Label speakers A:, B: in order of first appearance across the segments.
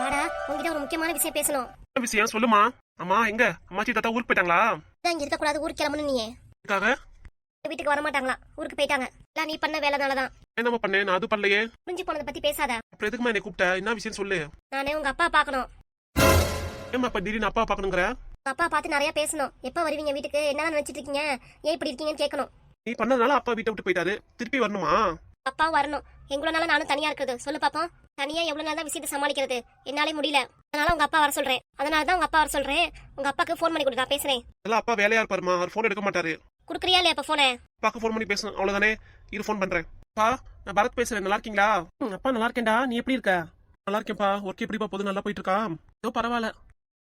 A: வாடா, உங்ககிட்ட ஒரு முக்கியமான விஷயம் பேசணும்.
B: என்ன விஷயம் சொல்லுமா? அம்மா எங்க அம்மாச்சி தாத்தா ஊருக்கு போயிட்டாங்களா?
A: இங்க இருக்க கூடாது, ஊருக்கு கிளம்பணும். நீ
B: இதுக்காக
A: வீட்டுக்கு வர மாட்டாங்களா? ஊருக்கு போயிட்டாங்க. எல்லாம் நீ பண்ண வேலைனாலதான்.
B: என்னம்மா பண்ணேன்? நான் அது பண்ணலையே.
A: புரிஞ்சு போனதை பத்தி பேசாத.
B: அப்புறம் எதுக்குமா என்னை கூப்பிட்ட? என்ன விஷயம் சொல்லு.
A: நானே உங்க அப்பா பாக்கணும்.
B: ஏம்மா இப்ப திடீர்னு அப்பா பாக்கணுங்கிற?
A: உங்க அப்பா பார்த்து நிறைய பேசணும். எப்ப வருவீங்க வீட்டுக்கு? என்ன நினைச்சிட்டு இருக்கீங்க? ஏன் இப்படி இருக்கீங்கன்னு கேட்கணும்.
B: நீ பண்ணதுனால அப்பா வீட்டை விட்டு போயிட்டாரு, திருப்பி வரணுமா?
A: அப்பா வரணும். எவ்வளவு நாளா நானும் தனியா இருக்கிறது சொல்லு பாப்போம். தனியா எவ்வளவு நாள் தான் விஷயத்தை சமாளிக்கிறது? என்னாலே முடியல. அதனால உங்க அப்பா வர சொல்றேன். அதனாலதான் உங்க அப்பா வர சொல்றேன். உங்க அப்பாக்கு போன் பண்ணி கொடுத்தா பேசுறேன்.
B: எல்லாம் அப்பா வேலையா இருப்பாருமா, அவர் போன் எடுக்க மாட்டாரு.
A: குடுக்குறியா இல்லையா அப்ப போன?
B: அப்பாக்கு போன் பண்ணி பேசணும் அவ்வளவுதானே. இரு போன் பண்றேன். அப்பா நான் பரத் பேசுறேன், நல்லா இருக்கீங்களா? அப்பா நல்லா இருக்கேன்டா, நீ எப்படி இருக்க? நல்லா இருக்கேன்ப்பா. ஒர்க் எப்படிப்பா போகுது? நல்லா போயிட்டு இருக்கா? ஏதோ பரவாயில்ல.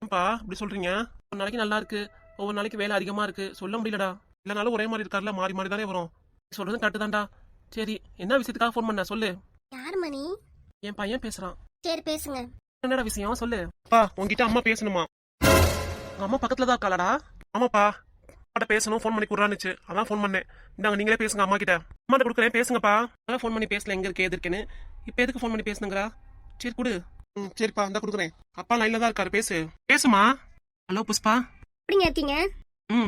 B: ஏன்பா இப்படி சொல்றீங்க? ஒரு நாளைக்கு நல்லா இருக்கு, ஒவ்வொரு நாளைக்கு வேலை அதிகமா இருக்கு, சொல்ல முடியலடா. இல்லனாலும் ஒரே மாதிரி இருக்காருல, மாறி மாறி தானே வரும். சொல்றது கரெக்டு தான்டா. சரி, என்ன விஷயத்துக்காக ஃபோன் பண்ண சொல்லு.
A: யார் மணி?
B: என் பையன் பேசுறான்.
A: சரி பேசுங்க.
B: என்னடா விஷயம் சொல்லு. அப்பா உங்ககிட்ட அம்மா பேசணுமா? உங்க அம்மா பக்கத்துல தான் இருக்காளடா? ஆமாப்பா, அம்மாட்ட பேசணும், ஃபோன் பண்ணி கொடுறானுச்சு, அதான் ஃபோன் பண்ணேன். இந்தாங்க நீங்களே பேசுங்க அம்மா கிட்ட. அம்மாட்ட கொடுக்குறேன், பேசுங்கப்பா. அதான் ஃபோன் பண்ணி பேசல, எங்க இருக்கு எது இருக்குன்னு. இப்போ எதுக்கு ஃபோன் பண்ணி பேசணுங்கிறா? சரி கொடு. சரிப்பா இந்த கொடுக்குறேன். அப்பா லைன்ல தான் இருக்காரு, பேசு. பேசுமா. ஹலோ புஷ்பா,
A: எப்படிங்க இருக்கீங்க?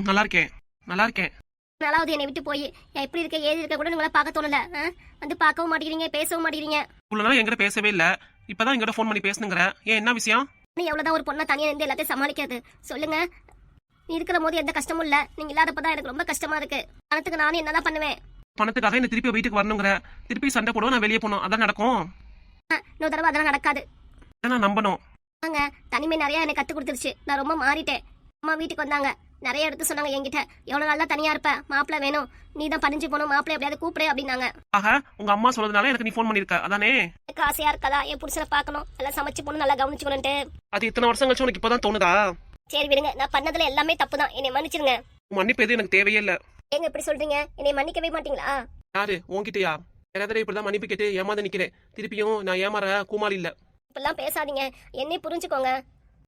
B: நல்லா இருக்கேன் நல்லா இருக்கேன்.
A: நல்லாவது என்னை விட்டு போய் எப்படி இருக்க ஏது இருக்க கூட உங்களை பார்க்க தோணல. வந்து பார்க்கவும் மாட்டேங்கிறீங்க, பேசவும் மாட்டேங்கிறீங்க.
B: இவ்வளவு நாள் எங்கிட்ட பேசவே இல்ல, இப்பதான் எங்கிட்ட ஃபோன் பண்ணி பேசணுங்கிற. ஏன் என்ன விஷயம்?
A: நீ எவ்வளவுதான் ஒரு பொண்ணா தனியா இருந்து எல்லாத்தையும் சமாளிக்கிறது சொல்லுங்க. நீ இருக்கிற போது எந்த கஷ்டமும் இல்ல, நீங்க இல்லாதப்பதான் எனக்கு ரொம்ப கஷ்டமா இருக்கு. பணத்துக்கு நானும் என்னதான் பண்ணுவேன்?
B: பணத்துக்காக என்ன திருப்பி வீட்டுக்கு வரணுங்கிற? திருப்பி சண்டை போடுவோம், நான் வெளியே போனோம், அதான் நடக்கும்.
A: இன்னொரு தடவை அதெல்லாம் நடக்காது.
B: நான் நம்பணும்.
A: வாங்க, தனிமை நிறைய எனக்கு கத்து கொடுத்துருச்சு. நான் ரொம்ப மாறிட்டேன். அம்மா வீட்டுக்கு வந்தாங்க, நிறைய எடுத்து சொன்னாங்க என்கிட்ட. எவ்வளவு நாளா தனியா இருப்ப, மாப்பிள்ள வேணும், நீ தான் பறிஞ்சு போகணும், மாப்பிள்ள எப்படியாவது கூப்பிடு அப்படின்னாங்க.
B: ஆக உங்க அம்மா சொல்றதுனால எனக்கு நீ ஃபோன் பண்ணிருக்க, அதானே?
A: எனக்கு ஆசையா இருக்கதா என் புருஷனை பார்க்கணும், நல்லா சமைச்சு போகணும், நல்லா கவனிச்சுக்கணும்ட்டு.
B: அது இத்தனை வருஷம் கழிச்சு உனக்கு இப்பதான் தோணுதா?
A: சரி விடுங்க, நான் பண்ணதுல எல்லாமே தப்பு தான், என்னை மன்னிச்சிருங்க.
B: மன்னிப்பு எது எனக்கு தேவையே இல்ல.
A: ஏங்க இப்படி சொல்றீங்க? என்னை மன்னிக்கவே மாட்டீங்களா?
B: யாரு உன்கிட்டயா? யாராவது இப்படிதான் மன்னிப்பு கேட்டு ஏமாந்து நிக்கிறேன். திருப்பியும் நான் ஏமாற கூமாளி இல்ல.
A: இப்பெல்லாம் பேசாதீங்க, என்னை புரிஞ்சுக்கோங்க.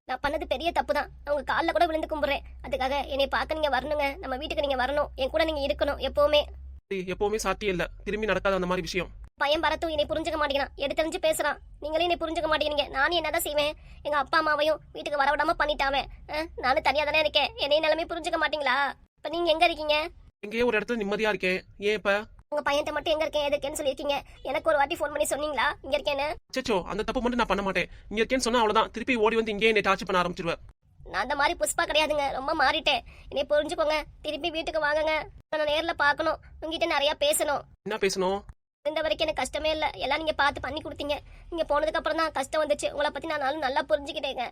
A: நான் பண்ணது பெரிய தப்பு தான். உங்க காலில் கூட விழுந்து கும்பிடுறேன். அதுக்காக என்னை பார்க்க நீங்க வரணுங்க. நம்ம வீட்டுக்கு நீங்க வரணும், என் கூட நீங்க இருக்கணும் எப்பவுமே.
B: எப்பவுமே சாத்தியம் இல்ல, திரும்பி நடக்காத அந்த மாதிரி விஷயம்.
A: பையன் பரத்தும் என்னை புரிஞ்சுக்க மாட்டேங்கிறான், எடுத்தறிஞ்சு பேசுறான். நீங்களே என்னை புரிஞ்சுக்க மாட்டேங்கிறீங்க. நானும் என்னதான் செய்வேன்? எங்க அப்பா அம்மாவையும் வீட்டுக்கு வரவிடாம பண்ணிட்டாமே. நானும் தனியா தானே இருக்கேன், என்னைய நிலைமை புரிஞ்சுக்க மாட்டீங்களா? இப்ப நீங்க எங்க இருக்கீங்க?
B: எங்கேயோ ஒரு இடத்துல நிம்மதியா இருக்கேன். ஏன் இப்ப?
A: உங்க பையன்ட்ட மட்டும் எங்க இருக்கேன் எது இருக்கேன்னு சொல்லியிருக்கீங்க. எனக்கு ஒரு வாட்டி ஃபோன் பண்ணி சொன்னீங்களா இங்க இருக்கேன்னு?
B: சச்சோ, அந்த தப்பு மட்டும் நான் பண்ண மாட்டேன். இங்க இருக்கேன்னு சொன்னா அவ்வளவுதான், திருப்பி ஓடி வந்து இங்கே என்னை டார்ச்சர் பண்ண ஆரம்பிச்சிருவேன்.
A: நான் அந்த மாதிரி புஷ்பா கிடையாதுங்க, ரொம்ப மாறிட்டேன். என்னை புரிஞ்சுக்கோங்க, திருப்பி வீட்டுக்கு வாங்குங்க. நான் நேர்ல பார்க்கணும், உங்ககிட்ட நிறைய பேசணும்.
B: என்ன பேசணும்?
A: இந்த வரைக்கும் எனக்கு கஷ்டமே இல்ல, எல்லாம் நீங்க பார்த்து பண்ணி கொடுத்தீங்க. நீங்க போனதுக்கு அப்புறம் தான் கஷ்டம் வந்துச்சு. உங்களை பத்தி நான் நல்லா புரிஞ்சுக்கிட்டேங்க.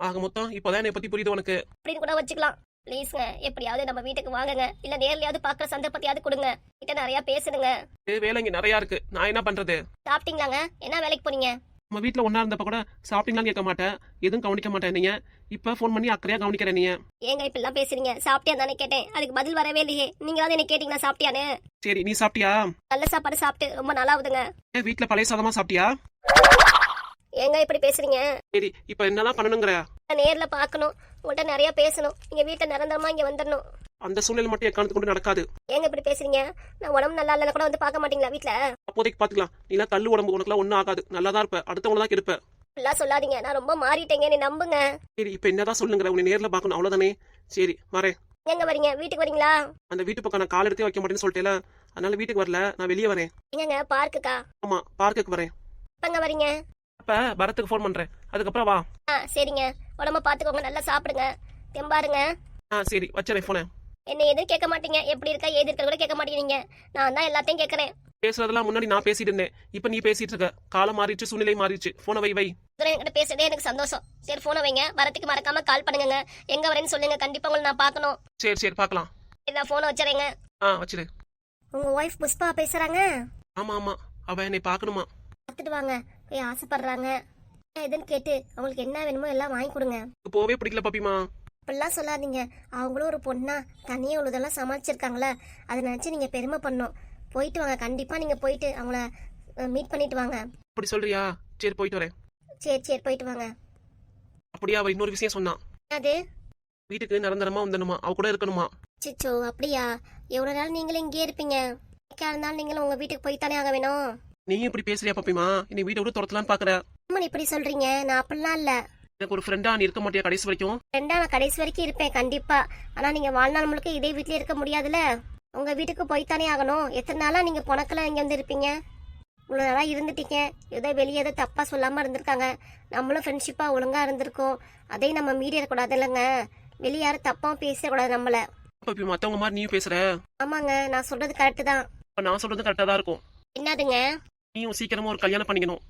B: ஆக மொத்தம் இப்பதான் என்னை பத்தி புரியுது உனக்கு.
A: அப்படின்னு கூட வச்சுக்கலாம். ப்ளீஸ்ங்க, எப்படியாவது நம்ம வீட்டுக்கு வாங்குங்க, இல்ல நேர்லயாவது பாக்குற சந்தர்ப்பத்தையாவது கொடுங்க. கிட்ட நிறைய பேசுதுங்க.
B: வேலை இங்க நிறைய இருக்கு, நான் என்ன பண்றது?
A: சாப்பிட்டீங்களாங்க? என்ன வேலைக்கு போறீங்க?
B: நம்ம வீட்டுல ஒன்னா இருந்தப்ப கூட சாப்பிட்டீங்களான்னு கேட்க மாட்டேன், எதுவும் கவனிக்க மாட்டேன். நீங்க இப்ப போன் பண்ணி அக்கறையா கவனிக்கிறேன். நீங்க
A: ஏங்க இப்ப எல்லாம் பேசுறீங்க? சாப்பிட்டியா தானே கேட்டேன், அதுக்கு பதில் வரவே இல்லையே. நீங்களாவது என்ன கேட்டீங்களா சாப்பிட்டியான்னு?
B: சரி, நீ சாப்பிட்டியா?
A: நல்ல சாப்பாடு சாப்பிட்டு ரொம்ப நல்லா ஆகுதுங்க.
B: வீட்டுல பழைய சாதமா சாப்பிட்டியா?
A: ஏங்க இப்படி பேசுறீங்க?
B: சரி, இப்ப என்னதான் பண்ணணுங்கிற?
A: நேர்ல பாக்கணும், உங்கள்கிட்ட நிறைய பேசணும். நீங்க வீட்டுல நிரந்தரமா இங்க வந்துடணும்.
B: அந்த சூழ்நிலை மட்டும் எக்காரணத்து கொண்டு நடக்காது.
A: ஏங்க இப்படி பேசுறீங்க? நான் உடம்பு நல்லா இல்ல கூட வந்து பார்க்க மாட்டீங்களா வீட்டுல?
B: அப்போதைக்கு பாத்துக்கலாம். நீ கல்லு உடம்பு, உனக்குலாம் ஒண்ணும் ஆகாது, நல்லாதான் இருப்ப. அடுத்தவங்க தான் இருப்ப.
A: எல்லாம் சொல்லாதீங்க, நான் ரொம்ப மாறிட்டேங்க, நீ நம்புங்க.
B: சரி, இப்ப என்னதான் சொல்லுங்கிற? உன்னை நேர்ல பாக்கணும் அவ்வளவுதானே? சரி வரேன்.
A: எங்க வரீங்க? வீட்டுக்கு வரீங்களா?
B: அந்த வீட்டு பக்கம் நான் கால் எடுத்தே வைக்க மாட்டேன்னு சொல்லிட்டேல, அதனால வீட்டுக்கு வரல, நான் வெளியே வரேன்.
A: எங்க பார்க்குக்கா?
B: ஆமா, பார்க்குக்கு வரேன்.
A: எப்பங்க வரீங்க?
B: அப்ப பரத்துக்கு ஃபோன் பண்றேன், அதுக்கப்புறம் வா.
A: சரிங்க, உடம்ப பாத்துக்கோங்க, நல்லா சாப்பிடுங்க, தெம்பாருங்க.
B: சரி வச்சுறேன் போன.
A: என்ன எதுவும் கேட்க மாட்டீங்க, எப்படி இருக்கா ஏது இருக்க கூட கேட்க மாட்டேங்கிறீங்க. நான் தான் எல்லாத்தையும் கேட்கறேன்.
B: பேசுறதெல்லாம் முன்னாடி நான் பேசிட்டு இருந்தேன், இப்ப நீ பேசிட்டு இருக்க. காலம் மாறிடுச்சு, சூழ்நிலை மாறிடுச்சு. போன வை வை.
A: என்கிட்ட பேசுறதே எனக்கு சந்தோஷம். சரி போன வைங்க, வரத்துக்கு மறக்காம கால் பண்ணுங்க. எங்க வரேன்னு சொல்லுங்க, கண்டிப்பா உங்களை நான் பார்க்கணும்.
B: சரி சரி பார்க்கலாம்.
A: நான் போனை வச்சுறேங்க.
B: வச்சிரு.
A: உங்க ஒய்ஃப் புஷ்பா பேசுறாங்க.
B: ஆமா ஆமா, அவ என்னை பார்க்கணுமா?
A: பார்த்துட்டு வாங்க, போய் ஆசைப்படுறாங்க. எதுன்னு கேட்டு அவங்களுக்கு என்ன வேணுமோ எல்லாம் வாங்கி கொடுங்க.
B: போவே பிடிக்கல பாப்பிமா.
A: அப்படிலாம் சொல்லாதீங்க, அவங்களும் ஒரு பொண்ணா தனியாக உள்ளதெல்லாம் சமாளிச்சிருக்காங்களே, அதை நினச்சி நீங்கள் பெருமை பண்ணணும். போயிட்டு வாங்க, கண்டிப்பாக நீங்கள் போயிட்டு அவங்கள மீட் பண்ணிட்டு வாங்க.
B: அப்படி சொல்றியா? சரி போயிட்டு வரேன்.
A: சரி சரி போயிட்டு வாங்க.
B: அப்படியா? அவ இன்னொரு விஷயம் சொன்னான்.
A: அது
B: வீட்டுக்கு நிரந்தரமா வந்துடணுமா, அவ கூட இருக்கணுமா?
A: சிச்சோ அப்படியா? எவ்வளோ நாள் நீங்களும் இங்கே இருப்பீங்க? இருந்தாலும் நீங்களும் உங்கள் வீட்டுக்கு போய்த்தானே ஆக வேணும்.
B: நீ இப்படி பேசுறியா பாப்பிமா? நீ வீட்டை விட்டு துரத்தலான்னு பாக்குற?
A: அம்மா இப்படி சொல்றீங்க? நான் அப்படிலாம் இல்ல.
B: எனக்கு ஒரு ஃப்ரெண்டா நீ இருக்க மாட்டியா கடைசி வரைக்கும்?
A: ஃப்ரெண்டா நான் கடைசி வரைக்கும் இருப்பேன் கண்டிப்பா. ஆனா நீங்க வாழ்நாள் முழுக்க இதே வீட்லயே இருக்க முடியாதுல்ல. உங்க வீட்டுக்கு போய்த்தானே ஆகணும். எத்தனை நாளா நீங்க பொணக்கல இங்க வந்து இருப்பீங்க? இவ்வளவு நாளா இருந்துட்டீங்க. ஏதோ வெளியே ஏதோ தப்பா சொல்லாம இருந்திருக்காங்க. நம்மளும் ஃப்ரெண்ட்ஷிப்பா ஒழுங்கா இருந்திருக்கோம். அதே நம்ம மீறிடக்கூடாது இல்லைங்க. வெளியே யாரும் தப்பாவும் பேசக்கூடாது நம்மள.
B: அப்ப இப்ப மத்தவங்க மாதிரி நீயும் பேசுற?
A: ஆமாங்க, நான் சொல்றது கரெக்டு தான்.
B: அப்ப நான் சொல்றது கரெக்டா தான் இருக்கும்.
A: என்னதுங்க?
B: நீயும் சீக்கிரமா ஒரு கல்யாணம் பண்ணிக்கணும்.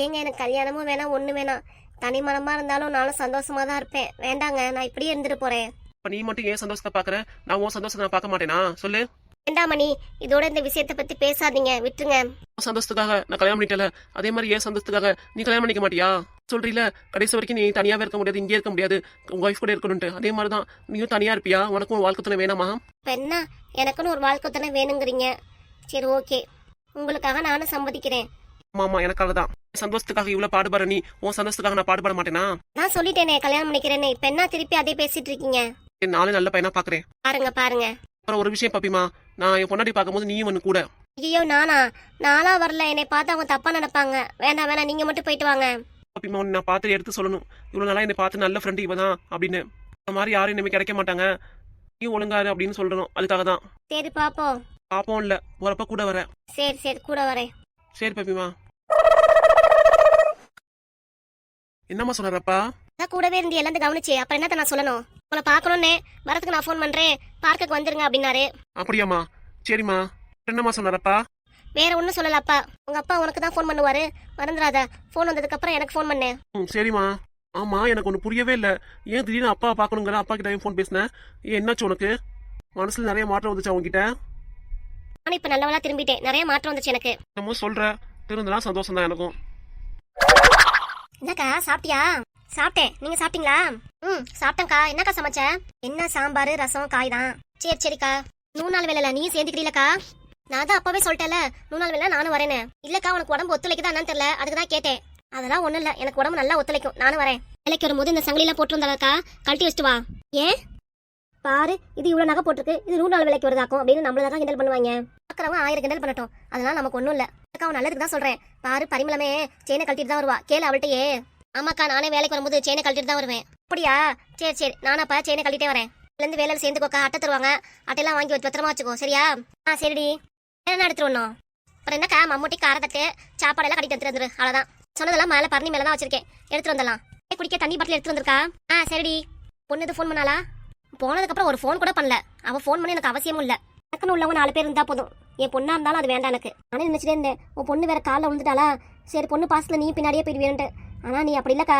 A: ஏங்க எனக்கு கல்யாணமும் வேணாம் ஒண்ணு வேணாம். தனி மனமா இருந்தாலும் நானும் சந்தோஷமா தான் இருப்பேன். வேண்டாங்க, நான் இப்படியே இருந்துட்டு போறேன்.
B: அப்ப நீ மட்டும் ஏன் சந்தோஷத்தை பாக்குற? நான் உன் சந்தோஷத்தை நான் பார்க்க மாட்டேனா? சொல்லு.
A: வேண்டாமணி, இதோட இந்த விஷயத்தை பத்தி பேசாதீங்க, விட்டுருங்க.
B: உன் சந்தோஷத்துக்காக நான் கல்யாணம் பண்ணிட்டல, அதே மாதிரி ஏன் சந்தோஷத்துக்காக நீ கல்யாணம் பண்ணிக்க மாட்டியா? சொல்றீல கடைசி வரைக்கும் நீ தனியாவே இருக்க முடியாது, இங்கே இருக்க முடியாது, உங்க ஒய்ஃப் கூட இருக்கணும்ட்டு. அதே மாதிரிதான் நீயும் தனியா இருப்பியா? உனக்கும் ஒரு வாழ்க்கை துணை வேணாமா?
A: இப்ப என்ன, எனக்குன்னு ஒரு வாழ்க்கை தானே வேணுங்கிறீங்க. சரி ஓகே, உங்களுக்காக நானும் சம்மதிக்கிறேன்.
B: ஆமா எனக்காக தான். சந்தோஷத்துக்காக இவ்வளவு பாடுபடுற நீ உன் சந்தோஷத்துக்காக நான் பாடுபட மாட்டேனா?
A: நான் சொல்லிட்டேனே கல்யாணம் பண்ணிக்கிறேன்னு. இப்ப என்ன திருப்பி அதே பேசிட்டு இருக்கீங்க?
B: நாளே நல்ல பையனா பாக்குறேன்.
A: பாருங்க பாருங்க.
B: அப்புறம் ஒரு விஷயம் பாப்பிமா, நான் என் பொண்டாட்டி பார்க்கும்போது நீயும் வந்து கூட.
A: ஐயோ நானா வரல. என்னை பார்த்து அவங்க தப்பா நினைப்பாங்க. வேண்டாம் வேணாம், நீங்க மட்டும் போயிட்டு வாங்க.
B: பாப்பிமா உன்னை நான் பார்த்து எடுத்து சொல்லணும். இவ்வளவு நாளா என்னை பார்த்து நல்ல ஃப்ரெண்டு இவதான் அப்படின்னு. அந்த மாதிரி யாரும் இனிமே கிடைக்க மாட்டாங்க, நீ ஒழுங்காரு அப்படின்னு சொல்லணும். அதுக்காக தான்.
A: சரி பாப்போம்.
B: பாப்போம் இல்ல, வரப்ப கூட வரேன்.
A: சரி சரி, கூட வரேன்.
B: சரி பாப்பிமா. என்னம்மா சொன்னாரப்பா?
A: அதான் கூடவே இருந்து எல்லாம் கவனிச்சு அப்புறம் என்னத்த நான் சொல்லணும்? உங்களை பார்க்கணும்னே வரதுக்கு நான் ஃபோன் பண்றேன், பார்க்குக்கு வந்துருங்க அப்படின்னாரு.
B: அப்படியாம்மா? சரிம்மா. என்னம்மா சொன்னாரப்பா?
A: வேற ஒன்றும் சொல்லலப்பா. உங்க அப்பா உனக்கு தான் ஃபோன் பண்ணுவாரு, மறந்துடாத. ஃபோன் வந்ததுக்கு அப்புறம் எனக்கு ஃபோன் பண்ணேன்.
B: சரிம்மா. ஆமா எனக்கு ஒண்ணு புரியவே இல்ல. ஏன் திடீர்னு அப்பா பாக்கணுங்கிற அப்பா கிட்ட ஃபோன் பேசினேன்? ஏன் என்னாச்சு உனக்கு? மனசுல நிறைய மாற்றம் வந்துச்சு அவங்ககிட்ட?
A: நானும் இப்ப நல்லவளா திரும்பிட்டேன். நிறைய மாற்றம் வந்துச்சு எனக்கு.
B: நம்ம சொல்ற திருந்தனா சந்தோஷம் தான் எனக்கும்.
A: என்னக்கா சாப்பிட்டியா? சாப்பிட்டேன், நீங்க சாப்பிட்டீங்களா? சாப்பிட்டேன்க்கா. என்னக்கா சமைச்ச? என்ன சாம்பார் ரசம் காய் தான். சரி சரிக்கா. 3 நாள் வேலைல நீ சேர்ந்துக்கிறீங்களக்கா? நான் தான் அப்பவே சொல்லிட்டேன்ல 3 நாள் வேலை நானும் வரேன்னு. இல்லக்கா உனக்கு உடம்பு ஒத்துழைக்குதா என்னன்னு தெரியல, அதுக்கு தான் கேட்டேன். அதெல்லாம் ஒண்ணும் இல்ல, எனக்கு உடம்பு நல்லா ஒத்துழைக்கும், நானும் வரேன். வேலைக்கு வரும்போது இந்த சங்கிலிலாம் போட்டு வந்தாக்கா கழட்டி வச்சுட்டு வா. ஏன் பாரு, இது இவ்வளவு நகை போட்டிருக்கு, இது 100 நாள் வேலைக்கு வருதாக்கும் அப்படின்னு நம்மளதான் கிண்டல் பண்ணுவாங்க. பார்க்கறவங்க 1000 கிண்டல் பண்ணட்டும், அதெல்லாம் நமக்கு ஒண்ணும் இல்ல. அக்கா நல்லதுக்கு தான் சொல்றேன். பாரு பரிமளமே செயினை கழட்டிட்டு தான் வருவா, கேளு அவள்கிட்டயே. ஆமாக்கா, நானே வேலைக்கு வரும்போது செயினை கழட்டிட்டு தான் வருவேன். அப்படியா? சரி சரி, நானும் அப்ப செயினை கழட்டிட்டே வரேன். இருந்து வேலையில சேர்ந்துக்கோக்கா. அட்டை தருவாங்க, அட்டையெல்லாம் வாங்கி வச்சு பத்திரமா வச்சுக்கோ, சரியா? சரிடி. என்ன எடுத்துட்டு வரணும்? அப்புறம் என்னக்கா, மம்முட்டி காரத்தட்டு சாப்பாடெல்லாம் கட்டிட்டு வந்துரு. அவ்வளவுதான். சொன்னதெல்லாம் மேல பரணி மேல தான் வச்சிருக்கேன், எடுத்துட்டு வந்துடலாம். குடிக்க தண்ணி பாட்டில் எடுத்துட்டு வந்திருக்கா? சரிடி. பொண்ணு இது ஃபோன் பண்ணாலா? போனதுக்கு அப்புறம் ஒரு ஃபோன் கூட பண்ணல. அவ ஃபோன் பண்ணி எனக்கு அவசியமும் இல்ல. எனக்குன்னு உள்ளவங்க 4 பேர் இருந்தா போதும். என் பொண்ணா இருந்தாலும் அது வேண்டாம் எனக்கு. நானே நினைச்சிட்டே இருந்தேன், உன் பொண்ணு வேற காலில் விழுந்துட்டாளா, சரி பொண்ணு பாசத்துல நீ பின்னாடியே போயிடுவேன்ட்டு. ஆனா நீ அப்படி இல்லக்கா.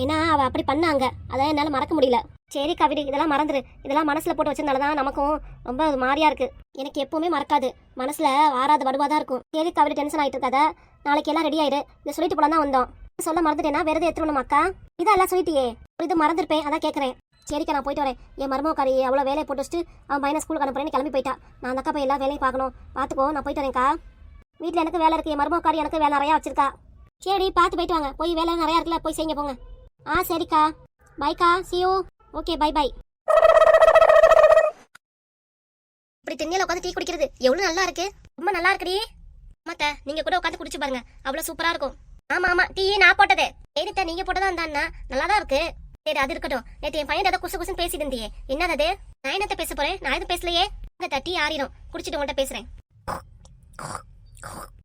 A: ஏன்னா அவ அப்படி பண்ணாங்க, அதான் என்னால மறக்க முடியல. சரி கவிடி, இதெல்லாம் மறந்துரு. இதெல்லாம் மனசுல போட்டு வச்சதுனாலதான் நமக்கும் ரொம்ப மாறியா இருக்கு. எனக்கு எப்பவுமே மறக்காது, மனசுல ஆறாத வடுவாதான் இருக்கும். சரி கவிடி, டென்ஷன் ஆயிட்டு இருக்காத. நாளைக்கு எல்லாம் ரெடி ஆயிரு. இதை சொல்லிட்டு போல தான் வந்தோம். சொல்ல மறந்துட்டேன்னா வேற எது எடுத்துடணும் அக்கா? இதான் எல்லாம் சொல்லிட்டியே, இது மறந்துருப்பேன், அதான் கேட்கறேன். சரிக்கா நான் போயிட்டு வரேன். என் மருமகாரி அவ்வளோ வேலையை போட்டு வச்சுட்டு அவன் பையனை ஸ்கூலுக்கு அனுப்புறேன்னு கிளம்பி போயிட்டா. நான் அந்த அக்கா போய் எல்லா வேலையும் பார்க்கணும். பார்த்துக்கோ, நான் போயிட்டு வரேன்க்கா. வீட்டில் எனக்கு வேலை இருக்கு, என் மருமகாரி எனக்கு வேலை நிறையா வச்சிருக்கா. சரி பார்த்து போயிட்டு வாங்க. போய் வேலை நிறையா இருக்குல்ல, போய் செய்யுங்க போங்க. சரிக்கா, பாய்க்கா, see you. Okay bye bye. இப்படி திண்ணையில உட்காந்து டீ குடிக்கிறது எவ்வளவு நல்லா இருக்கு. ரொம்ப நல்லா இருக்குடி. ஆமாத்த, நீங்க கூட உட்காந்து குடிச்சு பாருங்க, அவ்வளவு சூப்பரா இருக்கும். ஆமா ஆமா, டீ நான் போட்டது. சரித்த, நீங்க போட்டதா இருந்தா நல்லா தான் இருக்கு. சரி அது இருக்கட்டும். நேற்று என் பையன் ஏதோ குசு குசுன்னு பேசிட்டு இருந்தியே, என்னது? நான் என்னத்த பேச போறேன்? நான் எதுவும் பேசலையே. இந்த டீ ஆறிடும், குடிச்சிட்டு உங்கள்கிட்ட பேசுறேன்.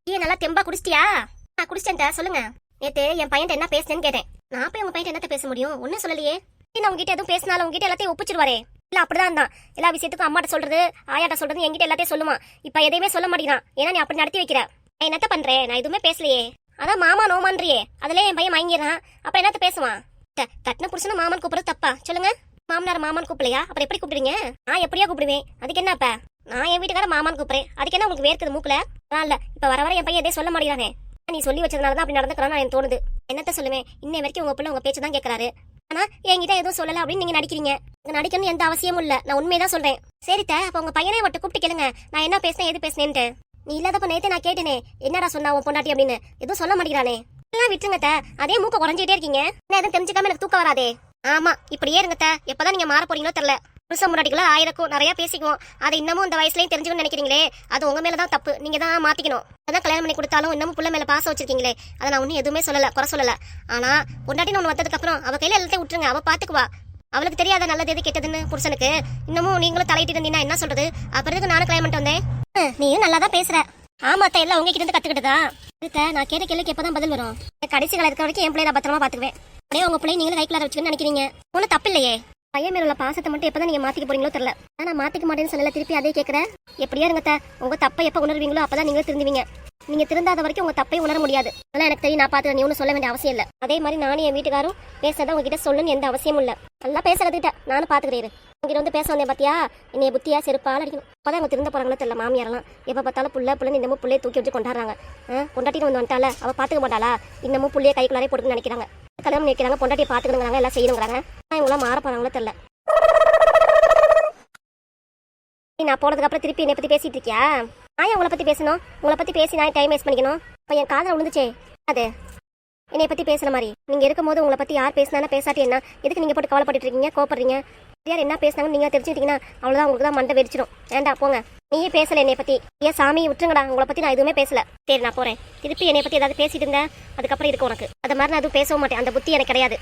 A: டீ நல்லா தெம்பா குடிச்சிட்டியா? நான் குடிச்சிட்டேன். சொல்லுங்க. நேற்று என் பையன் என்ன பேசுனேன்னு கேட்டேன். நான் போய் உங்க பையன் என்னத்த பேச முடியும்? ஒன்னும் சொல்லலையே. நான் உங்ககிட்ட எதுவும் பேசினாலும் உங்ககிட்ட எல்லாத்தையும் ஒப்பிச்சிருவாரே. இல்ல அப்படிதான் தான் எல்லா விஷயத்துக்கும் அம்மாட்ட சொல்றது ஆயாட்ட சொல்றது என்கிட்ட எல்லாத்தையும் சொல்லுமா. இப்ப எதையுமே சொல்ல மாட்டேங்கிறான். ஏன்னா நீ அப்படி நடத்தி வைக்கிற. நான் என்னத்த பண்றேன்? நான் எதுவுமே பேசலையே. அதான் மாமா நோமான்றியே, அதுல என் பையன் வாங்கிடுறான். அப்புறம் என்னத்த பேசுவான்? கட்டின புருஷன மாமன் கூப்பிடுறது தப்பா? சொல்லுங்க. மாமனார் மாமன் கூப்பிடலையா? அப்புறம் எப்படி கூப்பிடுறீங்க? நான் எப்படியா கூப்பிடுவேன்? அதுக்கு என்னப்ப? நான் என் வீட்டுக்கார மாமான் கூப்பிடுறேன், அதுக்கு என்ன உங்களுக்கு வேர்க்குது மூக்குல? இல்ல இப்ப வர வர என் பையன் எதே சொல்ல மாட்டேங்கிறானே. நீ சொல்லி வச்சதுனாலதான் அப்படி நடந்துக்கிறான்னு எனக்கு தோணுது. என்னத்த சொல்லுவேன்? இன்ன வரைக்கும் உங்க பிள்ளை உங்க பேச்சு தான் கேட்கறாரு. ஆனா என்கிட்ட எதுவும் சொல்லல அப்படின்னு நீங்க நடிக்கிறீங்க. நடிக்கணும்னு எந்த அவசியமும் இல்ல, நான் உண்மையதான் சொல்றேன். சரித்த, அப்ப உங்க பையனை மட்டும் கூப்பிட்டு கேளுங்க, நான் என்ன பேசினேன் எது பேசினேன்ட்டு. நீ இல்லாதப்ப நேத்தே நான் கேட்டேனே, என்னடா சொன்னா உன் பொண்டாட்டி அப்படின்னு. எதுவும் சொல்ல மாட்டேங்கிறானே. எல்லாம் விட்டுருங்கத்த, அதே மூக்க குறைஞ்சிட்டே இருக்கீங்க. என்ன எதுவும் தெரிஞ்சுக்காம எனக்கு தூக்கம் வராதே. ஆமா இப்படியே இருங்கத்த, எப்பதான் நீங்க மாற போறீங்களோ தெரியல. புருஷன் முன்னாடிக்குள்ள ஆயிரக்கும் நிறைய பேசிக்குவோம். அதை இன்னமும் இந்த வயசுலயும் தெரிஞ்சுக்கணும்னு நினைக்கிறீங்களே, அது உங்க மேலதான் தப்பு. நீங்க தான் மாத்திக்கணும். அதான் கல்யாணம் பண்ணி கொடுத்தாலும் இன்னமும் புள்ள மேல பாசம் வச்சிருக்கீங்களே, அதை நான் ஒன்னும் எதுவுமே சொல்லல, குறை சொல்லல. ஆனா பொண்டாட்டின்னு ஒண்ணு வந்ததுக்கு அப்புறம் அவ கையில எல்லாத்தையும் விட்டுருங்க, அவ பாத்துக்குவா. அவளுக்கு தெரியாத நல்லது எது கெட்டதுன்னு புருஷனுக்கு. இன்னமும் நீங்களும் தலையிட்டு இருந்தீங்கன்னா என்ன சொல்றது? அப்புறம் நானும் கல்யாணம் பண்ணிட்டு வந்தேன். நீயும் நல்லா தான் பேசுற. ஆமா அத்தை, எல்லாம் உங்ககிட்ட இருந்து கத்துக்கிட்டதா? நான் கேட்ட கேள்விக்கு எப்பதான் பதில் வரும்? கடைசி காலம் இருக்கிற வரைக்கும் என் பிள்ளைய பத்திரமா பாத்துக்குவேன். அப்படியே உங்க பிள்ளை நீங்களும் கைக்குள்ள வச்சுக்கணும்னு நினைக்கிறீங்க. ஒன்னும் தப்பு இல்லையே. பையன் மேல உள்ள பாசத்தை மட்டும் எப்பதான் நீங்க மாத்திக்க போறீங்களோ தெரியல. நான் மாத்திக்க மாட்டேன்னு சொல்லல, திருப்பி அதே கேட்கறேன். எப்படியா இருங்க உங்க தப்பை எப்ப உணர்வீங்களோ அப்பதான் நீங்களும் திருந்துவீங்க. நீங்க திருந்தாத வரைக்கும் உங்க தப்பை உணர முடியாது. அதெல்லாம் எனக்கு தெரியும், நான் பாத்துக்கிறேன். நீ ஒன்னும் சொல்ல வேண்டிய அவசியம் இல்ல. அதே மாதிரி நானும் என் வீட்டுக்காரும் பேசுறத உங்ககிட்ட சொல்லணும்னு எந்த அவசியமும் இல்ல. நல்லா பேச கத்துக்கிட்டேன், நானும் பாத்துக்கிறேன். உங்ககிட்ட வந்து பேச வந்தேன் பாத்தியா, என்னைய புத்தியா செருப்பால் அடிக்கணும். அப்பதான் அவங்க திருந்த போறாங்களோ தெரியல. மாமியாரெல்லாம் எப்ப பார்த்தாலும் புள்ள இன்னமும் புள்ளைய தூக்கி வச்சு கொண்டாடுறாங்க. பொண்டாட்டிட்டு வந்துட்டால, அவ பாத்துக்க மாட்டாளா? இன்னமும் புள்ளைய கைக்குள்ளாரே போட்டுன்னு நினைக்கிறாங்க. கல்யாணம் நினைக்கிறாங்க, பொண்டாட்டியை பாத்துக்கணுங்கிறாங்க, எல்லாம் செய்யணுங்கிறாங்க. இவங்களாம் மாற போறாங்களோ தெரியல. நான் போனதுக்கு அப்புறம் திருப்பி என்னை பத்தி பேசிட்டு இருக்கியா? நான் உங்களை பத்தி பேசணும்? உங்களை பத்தி பேசி நான் டைம் வேஸ்ட் பண்ணிக்கணும்? இப்ப என் காதல விழுந்துச்சே அது என்னை பத்தி பேசுற மாதிரி. நீங்க இருக்கும்போது உங்களை பத்தி யார் பேசினா பேசாட்டி என்ன? எதுக்கு நீங்க போட்டு கவலைப்பட்டு இருக்கீங்க, கோப்படுறீங்க? யார் என்ன பேசினாங்கன்னு நீங்க தெரிஞ்சுக்கிட்டீங்கன்னா அவ்வளவுதான், உங்களுக்கு தான் மண்டை வெடிச்சிடும். வேண்டாம் போங்க. நீயே பேசல என்னை பத்தி. ஏன் சாமி விட்டுருங்கடா, உங்களை பத்தி நான் எதுவுமே பேசல. சரி நான் போறேன். திருப்பி என்னை பத்தி ஏதாவது பேசிட்டு இருந்தேன் அதுக்கப்புறம் இருக்கு உனக்கு. அது மாதிரி நான் எதுவும் பேசவும் மாட்டேன், அந்த புத்தி எனக்கு கிடையாது.